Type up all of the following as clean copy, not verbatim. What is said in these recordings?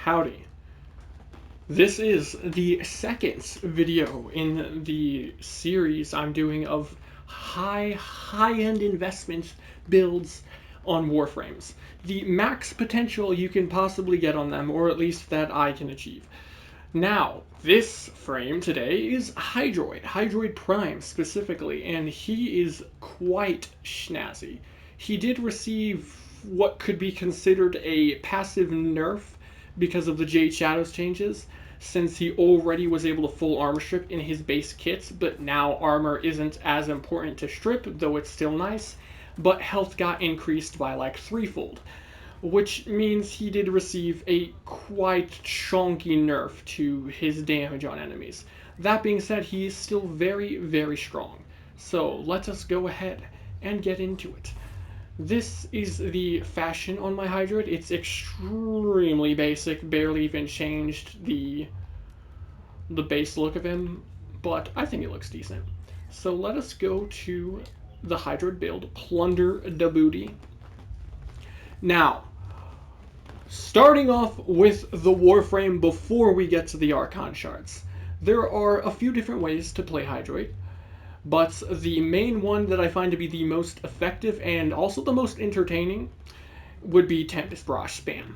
Howdy. This is the second video in the series I'm doing of high-end investment builds on Warframes. The max potential you can possibly get on them, or at least that I can achieve. Now, this frame today is Hydroid Prime specifically, and he is quite snazzy. He did receive what could be considered a passive nerf because of the Jade Shadows changes, since he already was able to full armor strip in his base kits, but now armor isn't as important to strip, though it's still nice, but health got increased by like threefold, which means he did receive a quite chunky nerf to his damage on enemies. That being said, he is still very, very strong. So let us go ahead and get into it. This is the fashion on my Hydroid. It's extremely basic, barely even changed the base look of him, but I think it looks decent. So let us go to the Hydroid build, Plunder the Booty. Now, starting off with the Warframe before we get to the Archon shards, there are a few different ways to play Hydroid. But the main one that I find to be the most effective and also the most entertaining would be Tempest Barrage spam.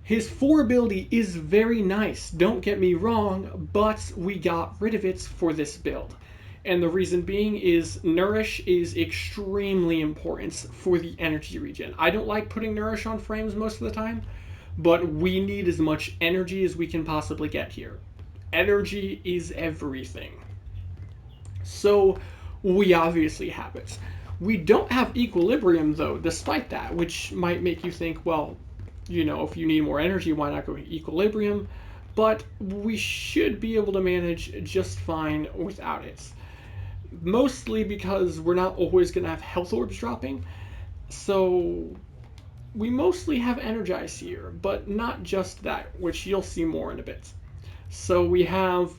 His 4 ability is very nice, don't get me wrong, but we got rid of it for this build. And the reason being is Nourish is extremely important for the energy regen. I don't like putting Nourish on frames most of the time, but we need as much energy as we can possibly get here. Energy is everything. So we obviously have it. We don't have Equilibrium though, despite that, which might make you think, well, you know, if you need more energy, why not go Equilibrium? But we should be able to manage just fine without it. Mostly because we're not always going to have health orbs dropping, so we mostly have Energize here, but not just that, which you'll see more in a bit. So we have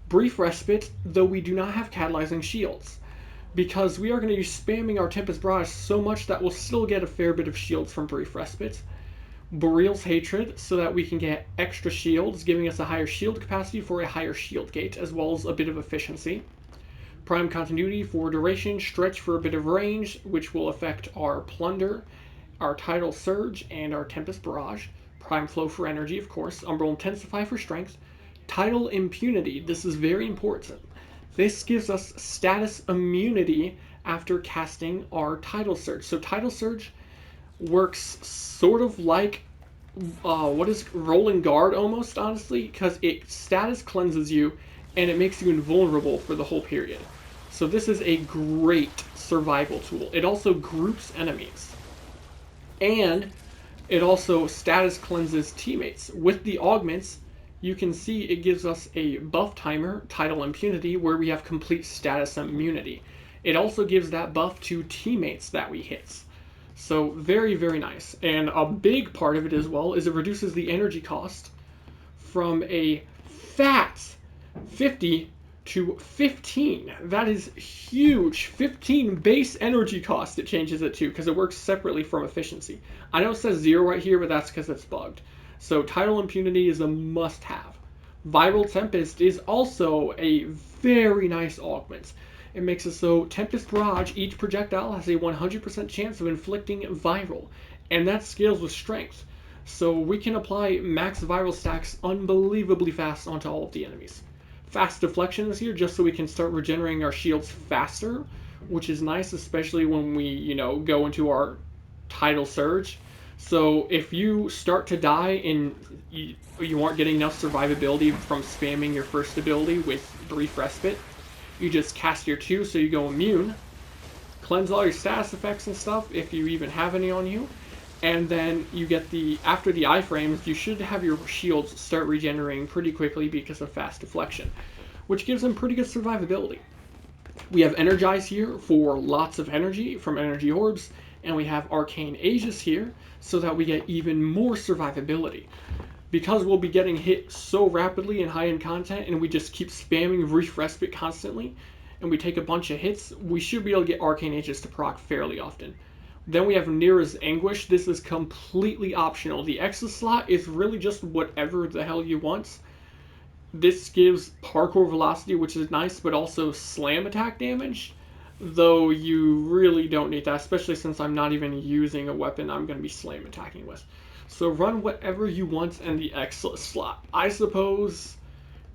Brief Respite, though we do not have Catalyzing Shields, because we are going to be spamming our Tempest Barrage so much that we'll still get a fair bit of shields from Brief Respite. Boreal's Hatred, so that we can get extra shields, giving us a higher shield capacity for a higher shield gate, as well as a bit of efficiency. Prime Continuity for duration, Stretch for a bit of range, which will affect our Plunder, our Tidal Surge, and our Tempest Barrage. Prime Flow for energy, of course. Umbral Intensify for strength. Tidal Impunity, this is very important. This gives us status immunity after casting our Tidal Surge. So Tidal Surge works sort of like what is Rolling Guard almost, honestly, because it status cleanses you and it makes you invulnerable for the whole period. So this is a great survival tool. It also groups enemies. And it also status cleanses teammates. With the augments, you can see it gives us a buff timer, Tidal Impunity, where we have complete status immunity. It also gives that buff to teammates that we hit. So very, very nice. And a big part of it as well is it reduces the energy cost from a fat 50 to 15. That is huge. 15 base energy cost it changes it to, because it works separately from efficiency. I know it says 0 right here, but that's because it's bugged. So Tidal Impunity is a must-have. Viral Tempest is also a very nice augment. It makes it so Tempest Barrage, each projectile has a 100% chance of inflicting viral, and that scales with strength. So we can apply max viral stacks unbelievably fast onto all of the enemies. Fast Deflection is here just so we can start regenerating our shields faster, which is nice, especially when we, you know, go into our Tidal Surge. So if you start to die and you aren't getting enough survivability from spamming your first ability with Brief Respite, you just cast your 2 so you go immune, cleanse all your status effects and stuff if you even have any on you, and then you get after the iframes, you should have your shields start regenerating pretty quickly because of Fast Deflection, which gives them pretty good survivability. We have Energize here for lots of energy from energy orbs, and we have Arcane Aegis here so that we get even more survivability. Because we'll be getting hit so rapidly in high-end content and we just keep spamming Brief Respite constantly, and we take a bunch of hits, we should be able to get Arcane Aegis to proc fairly often. Then we have Nira's Anguish. This is completely optional. The Extra slot is really just whatever the hell you want. This gives parkour velocity, which is nice, but also slam attack damage. Though you really don't need that, especially since I'm not even using a weapon I'm going to be slam attacking with. So run whatever you want in the X slot. I suppose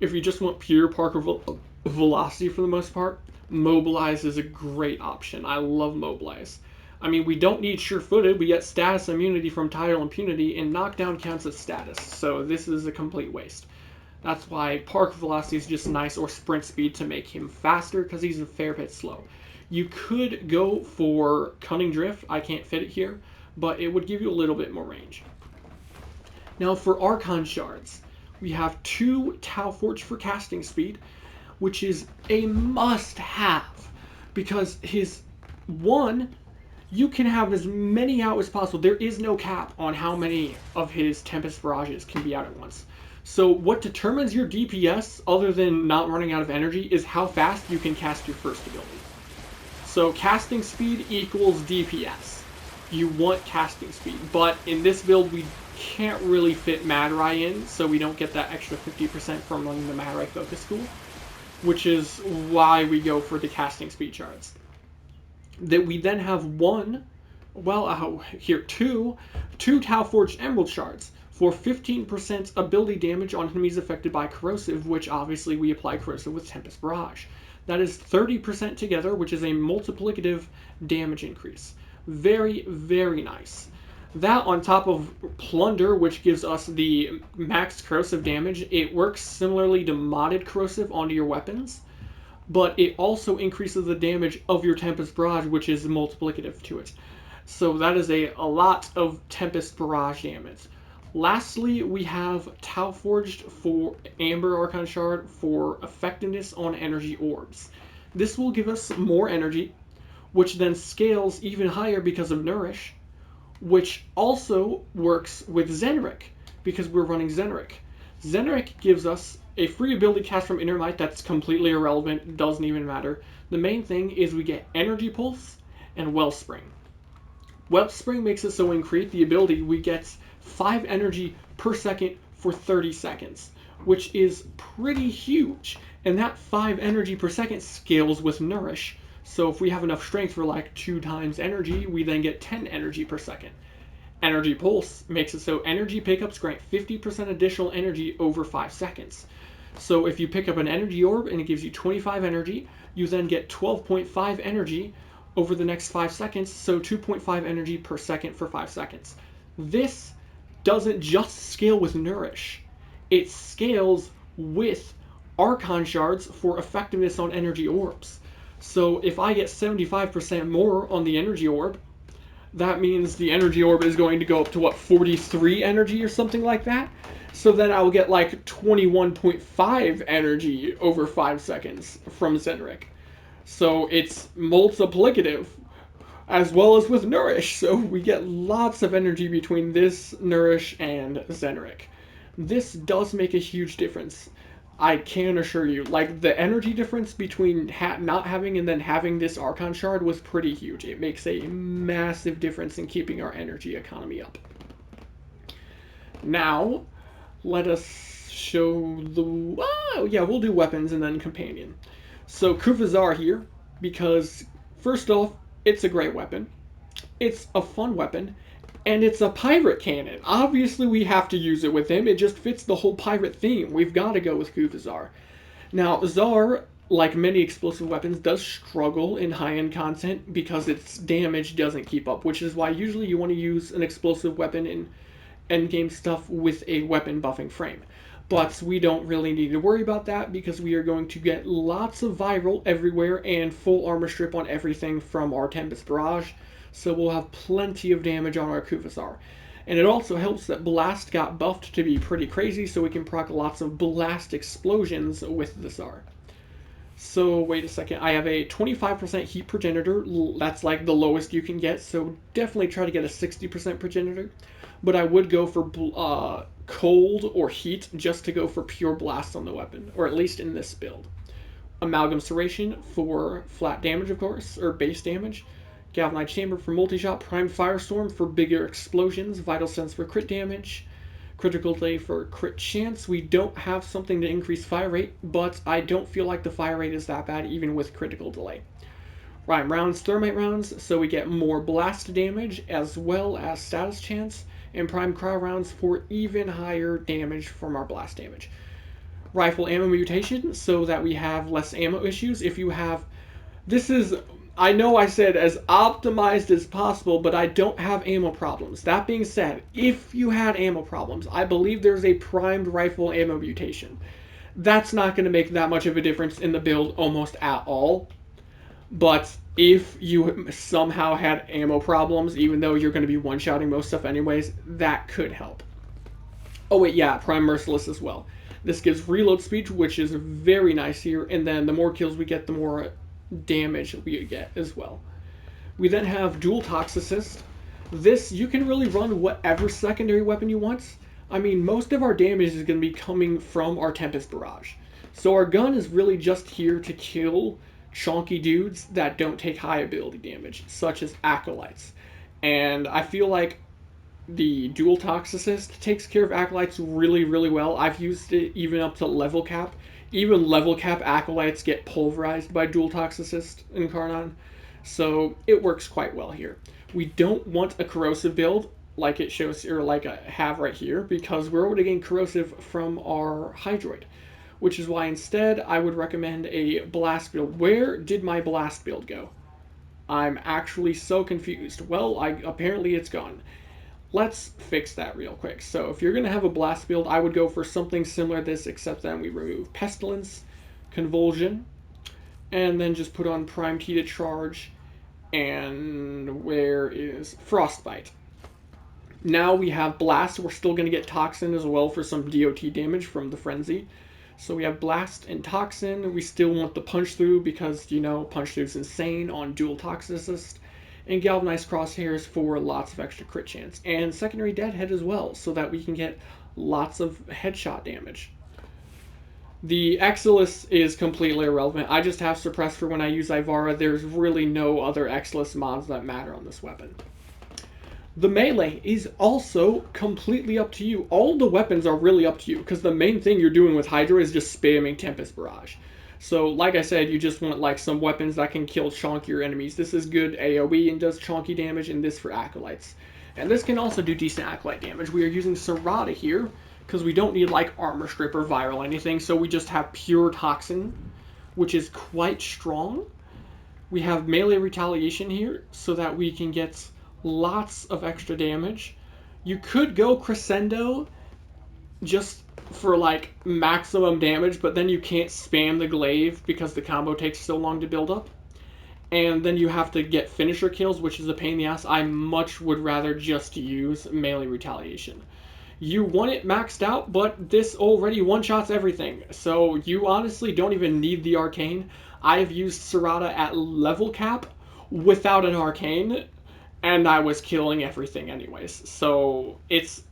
if you just want pure parkour velocity for the most part, Mobilize is a great option. I love Mobilize. I mean, we don't need sure-footed. We get status immunity from Tidal Impunity, and knockdown counts as status. So this is a complete waste. That's why parkour velocity is just nice, or sprint speed to make him faster, because he's a fair bit slow. You could go for Cunning Drift. I can't fit it here, but it would give you a little bit more range. Now for Archon Shards, we have 2 Tau Forge for casting speed, which is a must-have, because his 1, you can have as many out as possible. There is no cap on how many of his Tempest Barrages can be out at once. So what determines your DPS, other than not running out of energy, is how fast you can cast your first ability. So casting speed equals DPS. You want casting speed, but in this build we can't really fit Mad-Rai in, so we don't get that extra 50% from running the Mad-Rai Focus School, which is why we go for the casting speed shards. That we then have 2 Tau Forged Emerald Shards for 15% ability damage on enemies affected by Corrosive, which obviously we apply Corrosive with Tempest Barrage. That is 30% together, which is a multiplicative damage increase. Very, very nice. That on top of Plunder, which gives us the max corrosive damage, it works similarly to modded corrosive onto your weapons, but it also increases the damage of your Tempest Barrage, which is multiplicative to it. So that is a lot of Tempest Barrage damage. Lastly, we have Tau Forged for Amber Archon Shard for effectiveness on energy orbs. This will give us more energy, which then scales even higher because of Nourish, which also works with Zenrik, because we're running Zenrik. Zenrik gives us a free ability cast from Inner Might that's completely irrelevant, doesn't even matter. The main thing is we get Energy Pulse and Wellspring. Wellspring makes it so when we create the ability, we get 5 energy per second for 30 seconds, which is pretty huge. And that 5 energy per second scales with Nourish. So if we have enough strength for like 2 times energy, we then get 10 energy per second. Energy Pulse makes it so energy pickups grant 50% additional energy over 5 seconds. So if you pick up an energy orb and it gives you 25 energy, you then get 12.5 energy over the next 5 seconds, so 2.5 energy per second for 5 seconds. This doesn't just scale with Nourish. It scales with Archon Shards for effectiveness on energy orbs. So if I get 75% more on the energy orb, that means the energy orb is going to go up to, 43 energy or something like that? So then I will get like 21.5 energy over 5 seconds from Zenrik. So it's multiplicative, as well as with Nourish. So we get lots of energy between this, Nourish, and Zenrik. This does make a huge difference. I can assure you, like, the energy difference between not having and then having this Archon Shard was pretty huge. It makes a massive difference in keeping our energy economy up. Now, let us show the... Oh, yeah, we'll do weapons and then companion. So, Kufazar here, because, first off, it's a great weapon. It's a fun weapon. And it's a pirate cannon. Obviously, we have to use it with him. It just fits the whole pirate theme. We've got to go with Kufazar. Now, Zar, like many explosive weapons, does struggle in high-end content because its damage doesn't keep up, which is why usually you want to use an explosive weapon in endgame stuff with a weapon buffing frame. But we don't really need to worry about that because we are going to get lots of viral everywhere and full armor strip on everything from our Tempest Barrage. So we'll have plenty of damage on our Kufazar. And it also helps that Blast got buffed to be pretty crazy, so we can proc lots of Blast explosions with the Zar. So, wait a second, I have a 25% heat progenitor. That's like the lowest you can get, so definitely try to get a 60% progenitor. But I would go for cold or heat just to go for pure blast on the weapon, or at least in this build. Amalgam Serration for flat damage, of course, or base damage. Galvanized Chamber for multi-shot, Primed Firestorm for bigger explosions, Vital Sense for crit damage, Critical Delay for crit chance. We don't have something to increase fire rate, but I don't feel like the fire rate is that bad even with critical delay. Rhyme rounds, Thermite rounds, so we get more blast damage as well as status chance, and Prime Cryo rounds for even higher damage from our blast damage. Rifle ammo mutation, so that we have less ammo issues. If you have, this is, I know I said as optimized as possible, but I don't have ammo problems. That being said, if you had ammo problems, I believe there's a primed rifle ammo mutation. That's not going to make that much of a difference in the build almost at all. But if you somehow had ammo problems, even though you're going to be one-shotting most stuff anyways, that could help. Oh wait, yeah, Prime Merciless as well. This gives reload speed, which is very nice here, and then the more kills we get, the more damage we get as well. We then have Dual Toxicist. This, you can really run whatever secondary weapon you want. I mean, most of our damage is going to be coming from our Tempest Barrage. So our gun is really just here to kill chonky dudes that don't take high ability damage, such as Acolytes. And I feel like the Dual Toxicist takes care of Acolytes really, really well. I've used it even up to level cap. Even level cap Acolytes get pulverized by Dual Toxicist in Karnan. So it works quite well here. We don't want a corrosive build like it shows, or like I have right here, because we're able to gain corrosive from our Hydroid, which is why instead I would recommend a blast build. Where did my blast build go? I'm actually so confused. Well, apparently it's gone. Let's fix that real quick. So if you're going to have a blast build, I would go for something similar to this, except then we remove Pestilence, Convulsion, and then just put on Prime Key to charge, and where is Frostbite? Now we have Blast. We're still going to get Toxin as well for some DOT damage from the Frenzy. So we have Blast and Toxin. We still want the Punch Through because, you know, Punch Through is insane on Dual Toxicist. And Galvanized Crosshairs for lots of extra crit chance. And Secondary Deadhead as well, so that we can get lots of headshot damage. The Exilis is completely irrelevant. I just have Suppress for when I use Ivara. There's really no other Exilis mods that matter on this weapon. The melee is also completely up to you. All the weapons are really up to you, because the main thing you're doing with Hydra is just spamming Tempest Barrage. So, like I said, you just want like some weapons that can kill chonkier enemies. This is good AoE and does chonky damage, and this for Acolytes. And this can also do decent Acolyte damage. We are using Serrata here, because we don't need like Armor Strip or Viral anything, so we just have pure Toxin, which is quite strong. We have Melee Retaliation here, so that we can get lots of extra damage. You could go Crescendo just for like maximum damage, but then you can't spam the glaive because the combo takes so long to build up. And then you have to get finisher kills, which is a pain in the ass. I much would rather just use Melee Retaliation. You want it maxed out, but this already one-shots everything. So you honestly don't even need the Arcane. I've used Serrata at level cap without an Arcane, and I was killing everything anyways. So it's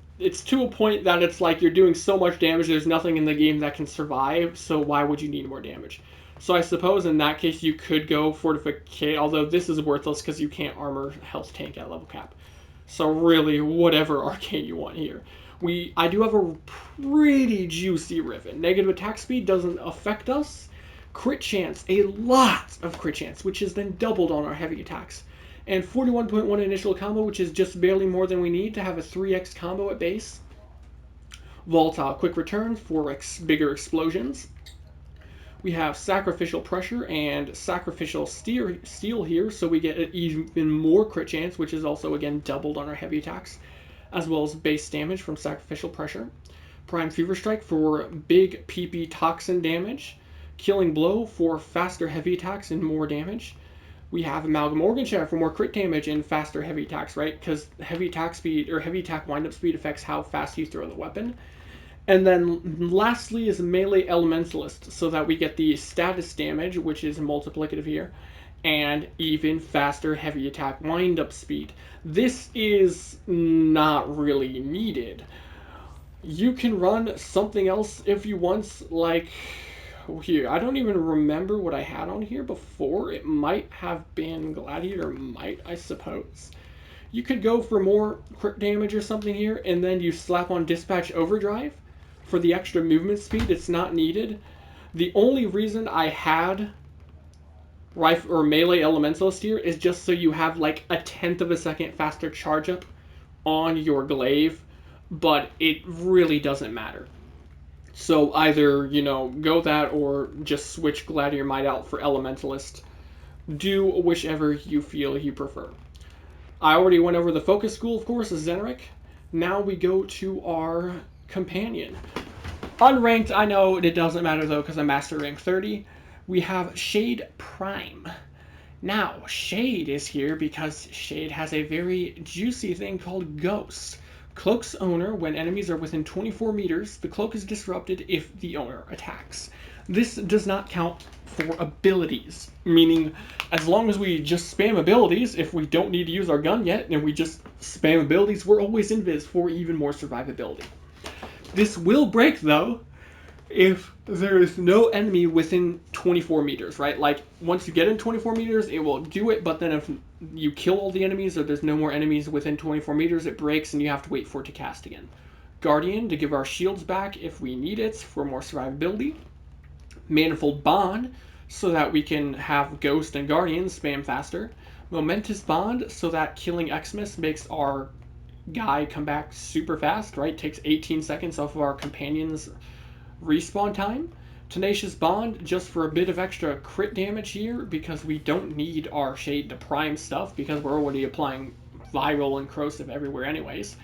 to a point that it's like you're doing so much damage, there's nothing in the game that can survive, so why would you need more damage? So I suppose in that case you could go Fortificate, although this is worthless because you can't armor health tank at level cap. So really, whatever Arcane you want here. I do have a pretty juicy Riven. Negative attack speed doesn't affect us. Crit chance, a lot of crit chance, which is then doubled on our heavy attacks. And 41.1 initial combo, which is just barely more than we need to have a 3x combo at base. Volatile quick return for bigger explosions. We have Sacrificial Pressure and Sacrificial Steel here, so we get an even more crit chance, which is also, again, doubled on our heavy attacks, as well as base damage from Sacrificial Pressure. Prime Fever Strike for big PP Toxin damage. Killing Blow for faster heavy attacks and more damage. We have Amalgam Organ Shatter for more crit damage and faster heavy attacks, right? Because heavy attack speed, or heavy attack windup speed, affects how fast you throw the weapon. And then lastly is Melee Elementalist, so that we get the status damage, which is multiplicative here, and even faster heavy attack windup speed. This is not really needed. You can run something else if you want, like, here. I don't even remember what I had on here before. It might have been Gladiator Might, I suppose. You could go for more crit damage or something here, and then you slap on Dispatch Overdrive for the extra movement speed. It's not needed. The only reason I had rifle or melee elementalist here is just so you have like a 1/10 of a second faster charge up on your glaive, but it really doesn't matter. So either, go that or just switch Gladiator Might out for Elementalist. Do whichever you feel you prefer. I already went over the focus school, of course, is Zenric. Now we go to our companion. Unranked, I know it doesn't matter though because I'm Master Rank 30. We have Shade Prime. Now, Shade is here because Shade has a very juicy thing called Ghost. Cloak's owner, when enemies are within 24 meters, the cloak is disrupted if the owner attacks. This does not count for abilities, meaning as long as we just spam abilities, if we don't need to use our gun yet, and we just spam abilities, we're always invis for even more survivability. This will break, though, if there is no enemy within 24 meters, right? Like, once you get in 24 meters, it will do it, but then if you kill all the enemies or there's no more enemies within 24 meters, it breaks and you have to wait for it to cast again. Guardian, to give our shields back if we need it for more survivability. Manifold Bond, so that we can have Ghost and Guardian spam faster. Momentous Bond, so that killing Xmas makes our guy come back super fast, right? Takes 18 seconds off of our companion's respawn time. Tenacious Bond, just for a bit of extra crit damage here, because we don't need our Shade to prime stuff, because we're already applying Viral and Corrosive everywhere anyways.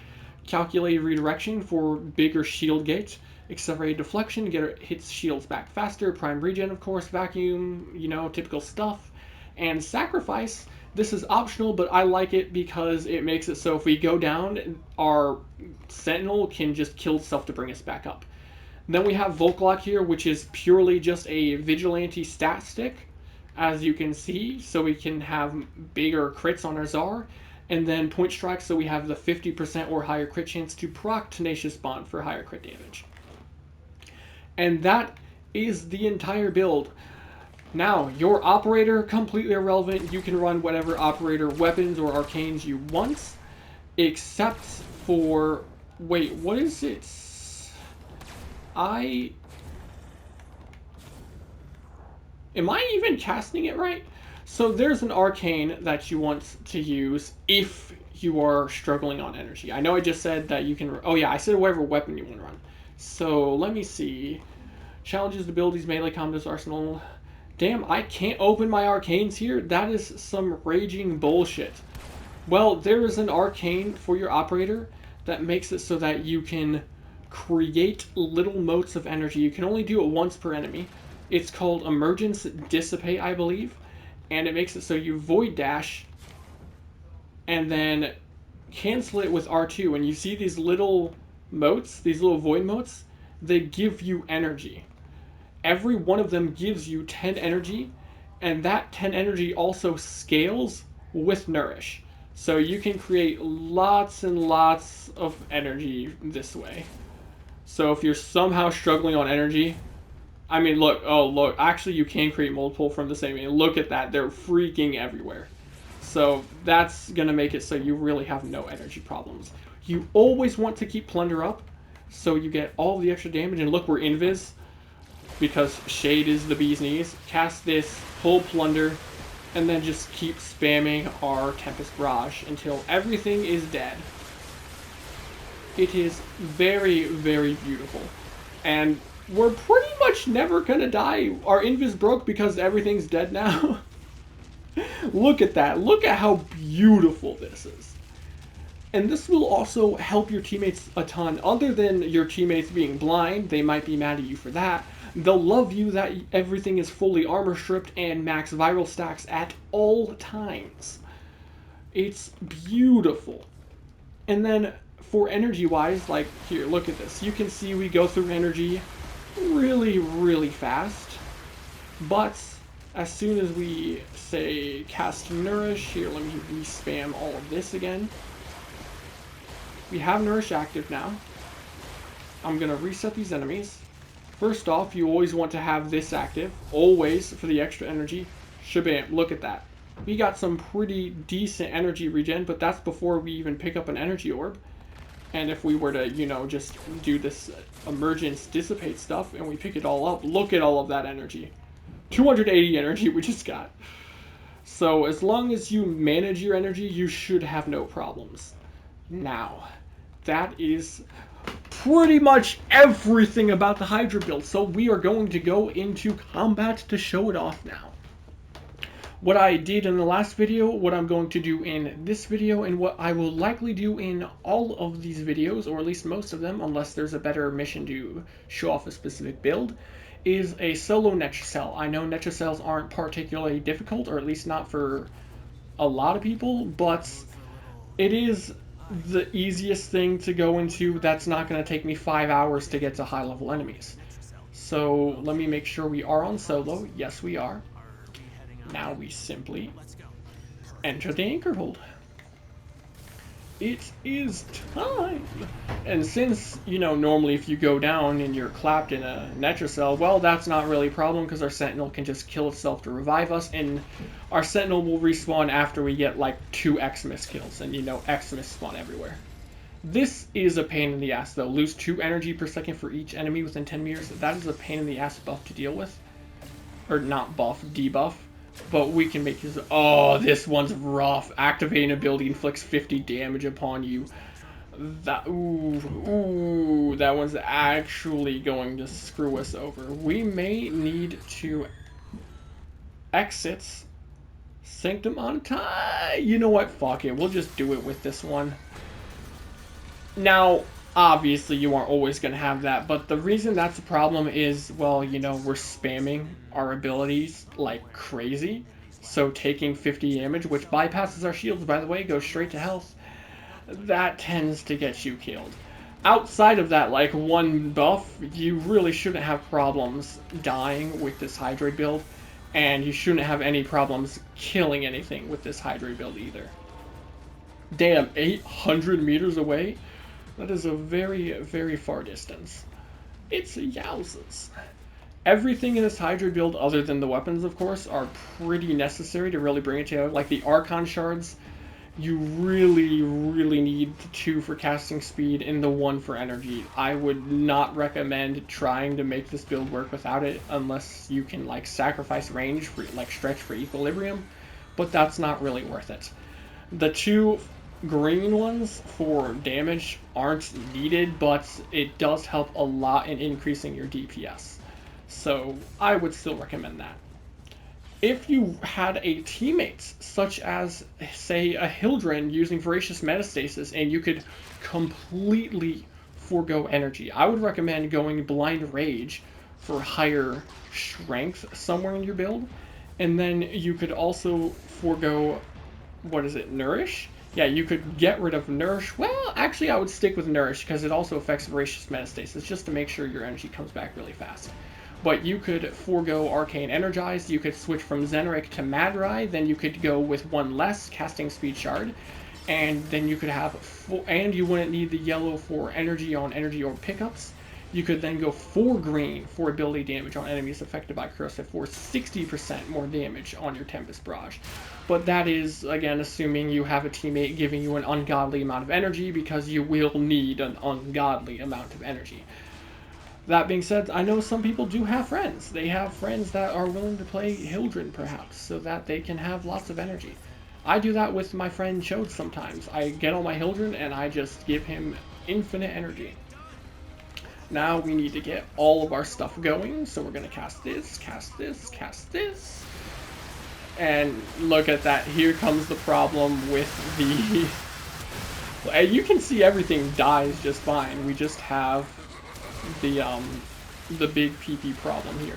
Calculated Redirection for bigger shield gates. Accelerated Deflection, hits shields back faster. Prime Regen, of course. Vacuum, typical stuff. And Sacrifice, this is optional, but I like it because it makes it so if we go down, our Sentinel can just kill itself to bring us back up. Then we have Volklock here, which is purely just a Vigilante stat stick, as you can see, so we can have bigger crits on our Czar. And then Point Strike, so we have the 50% or higher crit chance to proc Tenacious Bond for higher crit damage. And that is the entire build. Now, your operator, completely irrelevant. You can run whatever operator weapons or arcanes you want, except for... Wait, what is it? Am I even casting it right? So there's an arcane that you want to use if you are struggling on energy. I know I just said that you can... Oh yeah, I said whatever weapon you want to run. So let me see. Challenges, abilities, melee combos, arsenal. Damn, I can't open my arcanes here? That is some raging bullshit. Well, there is an arcane for your operator that makes it so that you can create little motes of energy. You can only do it once per enemy. It's called Emergence Dissipate, I believe. And it makes it so you Void Dash and then cancel it with R2. And you see these little motes, these little void motes, they give you energy. Every one of them gives you 10 energy, and that 10 energy also scales with Nourish. So you can create lots and lots of energy this way. So if you're somehow struggling on energy, I mean, look, actually you can create multiple from the same. Look at that, they're freaking everywhere. So that's gonna make it so you really have no energy problems. You always want to keep Plunder up, so you get all the extra damage, and look, we're invis, because Shade is the bee's knees. Cast this, pull Plunder, and then just keep spamming our Tempest Barrage until everything is dead. It is very, very beautiful. And we're pretty much never gonna die. Our invis broke because everything's dead now. Look at that. Look at how beautiful this is. And this will also help your teammates a ton. Other than your teammates being blind, they might be mad at you for that. They'll love you that everything is fully armor stripped and max viral stacks at all times. It's beautiful. And then for energy wise, like here, look at this. You can see we go through energy really, really fast. But as soon as we say cast Nourish, here, let me re-spam all of this again. We have Nourish active now. I'm gonna reset these enemies. First off, you always want to have this active, always, for the extra energy. Shabam, look at that. We got some pretty decent energy regen, but that's before we even pick up an energy orb. And if we were to, you know, just do this emergence dissipate stuff and we pick it all up, look at all of that energy. 280 energy we just got. So as long as you manage your energy, you should have no problems. Now, that is pretty much everything about the Hydra build. So we are going to go into combat to show it off now. What I did in the last video, what I'm going to do in this video, and what I will likely do in all of these videos, or at least most of them, unless there's a better mission to show off a specific build, is a solo Netracell. I know Netracells aren't particularly difficult, or at least not for a lot of people, but it is the easiest thing to go into. That's not going to take me 5 hours to get to high level enemies. So let me make sure we are on solo. Yes, we are. Now we simply enter the anchor hold. It is time! And since, you know, normally if you go down and you're clapped in a Netracell, well, that's not really a problem because our Sentinel can just kill itself to revive us, and our Sentinel will respawn after we get like 2 Xmas kills, and you know, Xmas spawn everywhere. This is a pain in the ass though. Lose 2 energy per second for each enemy within 10 meters. That is a pain in the ass buff to deal with. Or not buff, debuff. But we can make use of... Oh, this one's rough. Activating ability inflicts 50 damage upon you. That... Ooh, that one's actually going to screw us over. We may need to exit Sanctum on time. You know what? Fuck it. We'll just do it with this one. Now, obviously, you aren't always going to have that, but the reason that's a problem is, well, you know, we're spamming our abilities like crazy. So taking 50 damage, which bypasses our shields, by the way, goes straight to health, that tends to get you killed. Outside of that, like, one buff, you really shouldn't have problems dying with this Hydroid build, and you shouldn't have any problems killing anything with this Hydroid build either. Damn, 800 meters away? That is a very, very far distance. It's yowzers. Everything in this Hydroid build, other than the weapons, of course, are pretty necessary to really bring it together. Like the Archon shards, you really, really need the 2 for casting speed and the 1 for energy. I would not recommend trying to make this build work without it, unless you can like sacrifice range for like stretch for equilibrium, but that's not really worth it. The 2 green ones for damage aren't needed, but it does help a lot in increasing your DPS. So I would still recommend that. If you had a teammate, such as, say, a Hildren using Voracious Metastasis, and you could completely forego energy, I would recommend going Blind Rage for higher strength somewhere in your build. And then you could also forego, what is it, Nourish? Yeah, you could get rid of Nourish. Well, actually, I would stick with Nourish because it also affects Voracious Metastasis, just to make sure your energy comes back really fast. But you could forego Arcane Energize, you could switch from Zenrik to Madrai, then you could go with 1 less Casting Speed Shard, and then you could have, and you wouldn't need the yellow for energy on energy orb pickups. You could then go 4 green for ability damage on enemies affected by corrosive for 60% more damage on your Tempest Barrage. But that is, again, assuming you have a teammate giving you an ungodly amount of energy, because you will need an ungodly amount of energy. That being said, I know some people do have friends. They have friends that are willing to play Hildren, perhaps, so that they can have lots of energy. I do that with my friend Chode sometimes. I get on my Hildren and I just give him infinite energy. Now we need to get all of our stuff going, so we're going to cast this, cast this, cast this. And look at that, here comes the problem with the... You can see everything dies just fine, we just have the big PP problem here.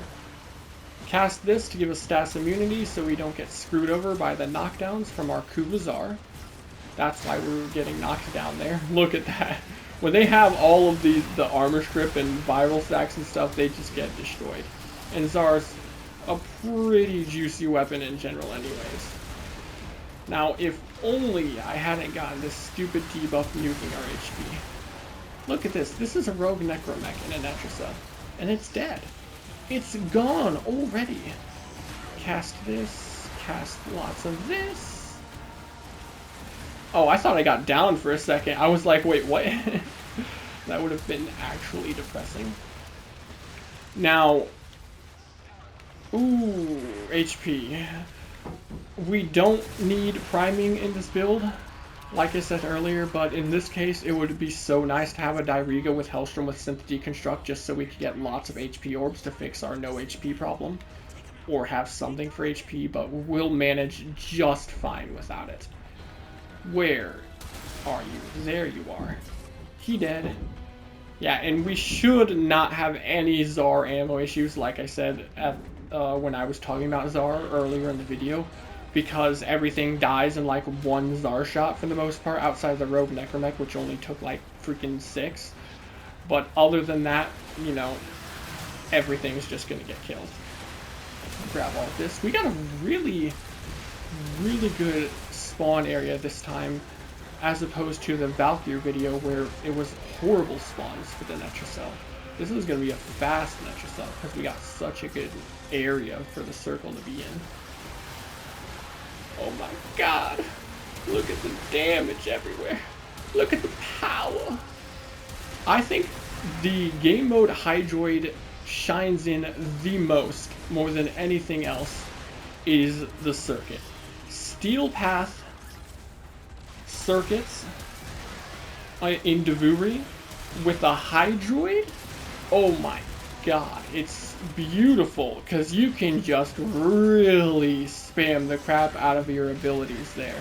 Cast this to give us stats immunity so we don't get screwed over by the knockdowns from our Kuvazar. That's why we were getting knocked down there. Look at that. When they have all of the armor strip and viral stacks and stuff, they just get destroyed. And Zar's a pretty juicy weapon in general anyways. Now, if only I hadn't gotten this stupid debuff nuking our HP. Look at this. This is a rogue Necromech in a Netracell. and it's dead. It's gone already. Cast this, cast lots of this. Oh, I thought I got down for a second. I was like, wait, what? That would have been actually depressing. Now, ooh, HP. We don't need priming in this build, like I said earlier, but in this case, it would be so nice to have a Diriga with Hellstrom with Synth Deconstruct just so we could get lots of HP orbs to fix our no HP problem, or have something for HP, but we'll manage just fine without it. Where are you? There you are. He dead. Yeah, and we should not have any Zar ammo issues, like I said at when I was talking about Zar earlier in the video, because everything dies in like one Zar shot for the most part, outside the Rogue Necromech, which only took like freaking 6. But other than that, you know, everything's just gonna get killed. Grab all this. We got a really, really good spawn area this time, as opposed to the Valkyrie video where it was horrible spawns for the Netracell. This is going to be a fast Netracell because we got such a good area for the circle to be in. Oh my god! Look at the damage everywhere. Look at the power. I think the game mode Hydroid shines in the most, more than anything else, is the circuit. Steel Path circuits in Devuri with a Hydroid, oh my god, it's beautiful because you can just really spam the crap out of your abilities there.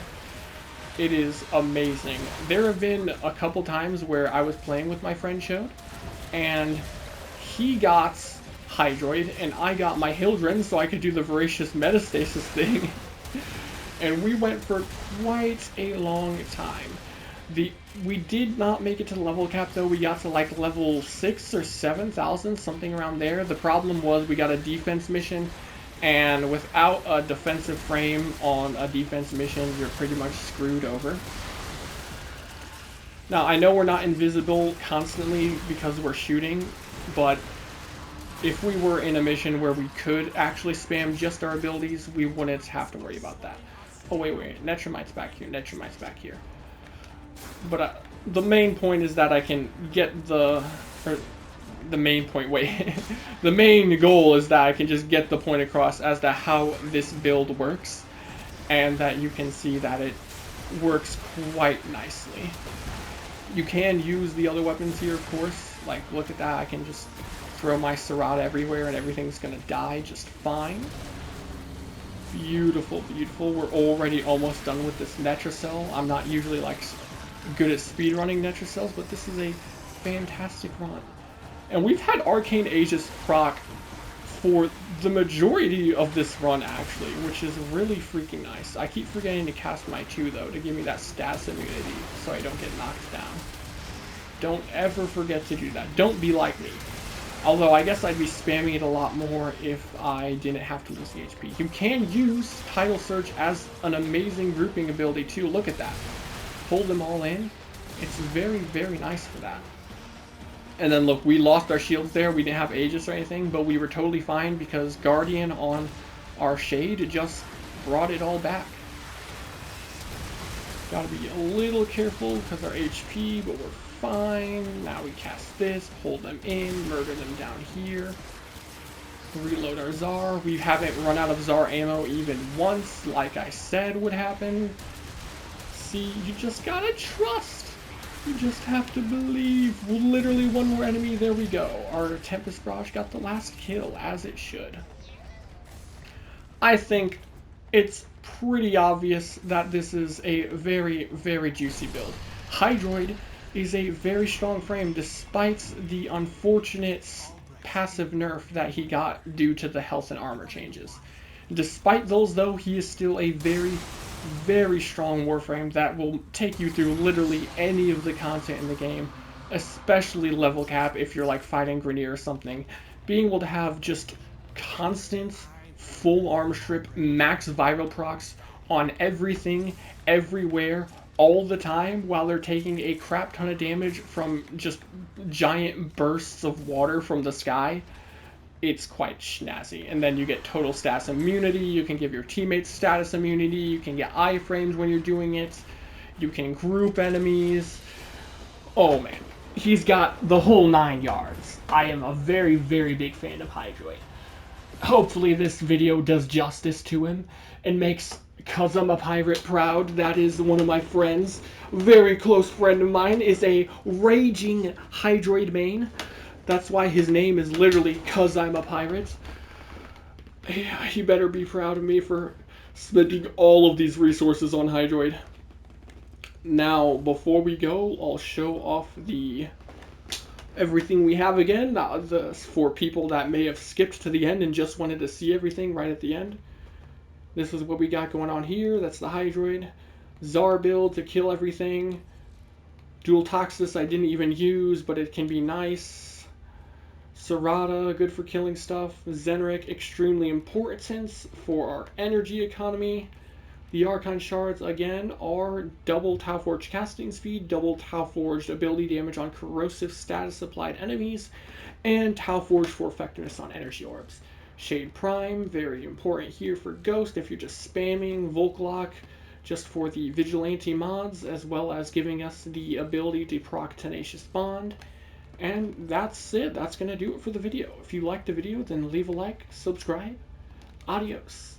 It is amazing. There have been a couple times where I was playing with my friend Chode, and he got Hydroid and I got my Hildren so I could do the Voracious Metastasis thing. And we went for quite a long time. We did not make it to the level cap though. We got to like level 6 or 7,000, something around there. The problem was we got a defense mission, and without a defensive frame on a defense mission, you're pretty much screwed over. Now, I know we're not invisible constantly because we're shooting, but if we were in a mission where we could actually spam just our abilities, we wouldn't have to worry about that. Oh, wait, Netromite's back here, Netromite's back here. But the main point is that I can get the main goal is that I can just get the point across as to how this build works, and that you can see that it works quite nicely. You can use the other weapons here, of course. Like, look at that, I can just throw my Sarada everywhere and everything's gonna die just fine. Beautiful, beautiful. We're already almost done with this Netracell. I'm not usually like good at speedrunning Netracells, but this is a fantastic run. And we've had Arcane Aegis proc for the majority of this run actually, which is really freaking nice. I keep forgetting to cast my 2 though to give me that status immunity so I don't get knocked down. Don't ever forget to do that. Don't be like me. Although I guess I'd be spamming it a lot more if I didn't have to lose the HP. You can use Tidal Surge as an amazing grouping ability too. Look at that. Hold them all in. It's very, very nice for that. And then look, we lost our shields there. We didn't have Aegis or anything, but we were totally fine because Guardian on our Shade just brought it all back. Gotta be a little careful because our HP, but we're fine. Now we cast this, hold them in, murder them down here. Reload our Zar. We haven't run out of Zar ammo even once, like I said would happen. See, you just gotta trust. You just have to believe. Literally one more enemy, there we go. Our Tempest Barrage got the last kill, as it should. I think it's pretty obvious that this is a very, very juicy build. Hydroid is a very strong frame despite the unfortunate passive nerf that he got due to the health and armor changes. Despite those though, he is still a very, very strong Warframe that will take you through literally any of the content in the game, especially level cap if you're like fighting Grenier or something. Being able to have just constant full armor strip, max viral procs on everything, everywhere, all the time while they're taking a crap ton of damage from just giant bursts of water from the sky, it's quite snazzy. And then you get total status immunity, you can give your teammates status immunity, you can get iframes when you're doing it, you can group enemies. Oh man, he's got the whole 9 yards. I am a very, very big fan of Hydroid. Hopefully this video does justice to him and makes Cause I'm a Pirate proud. That is one of my friends. Very close friend of mine is a raging Hydroid main. That's why his name is literally Cause I'm a Pirate. Yeah, he better be proud of me for spending all of these resources on Hydroid. Now, before we go, I'll show off everything we have again. For people that may have skipped to the end and just wanted to see everything right at the end. This is what we got going on here. That's the Hydroid. Czar build to kill everything. Dual Toxis I didn't even use, but it can be nice. Serrata, good for killing stuff. Zenric, extremely important for our energy economy. The Archon Shards, again, are double Tau Forge casting speed, double Tau Forged ability damage on corrosive status applied enemies, and Tau Forged for effectiveness on energy orbs. Shade Prime, very important here for Ghost if you're just spamming. Volklock, just for the Vigilante mods, as well as giving us the ability to proc Tenacious Bond. And that's it. That's going to do it for the video. If you liked the video, then leave a like, subscribe. Adios.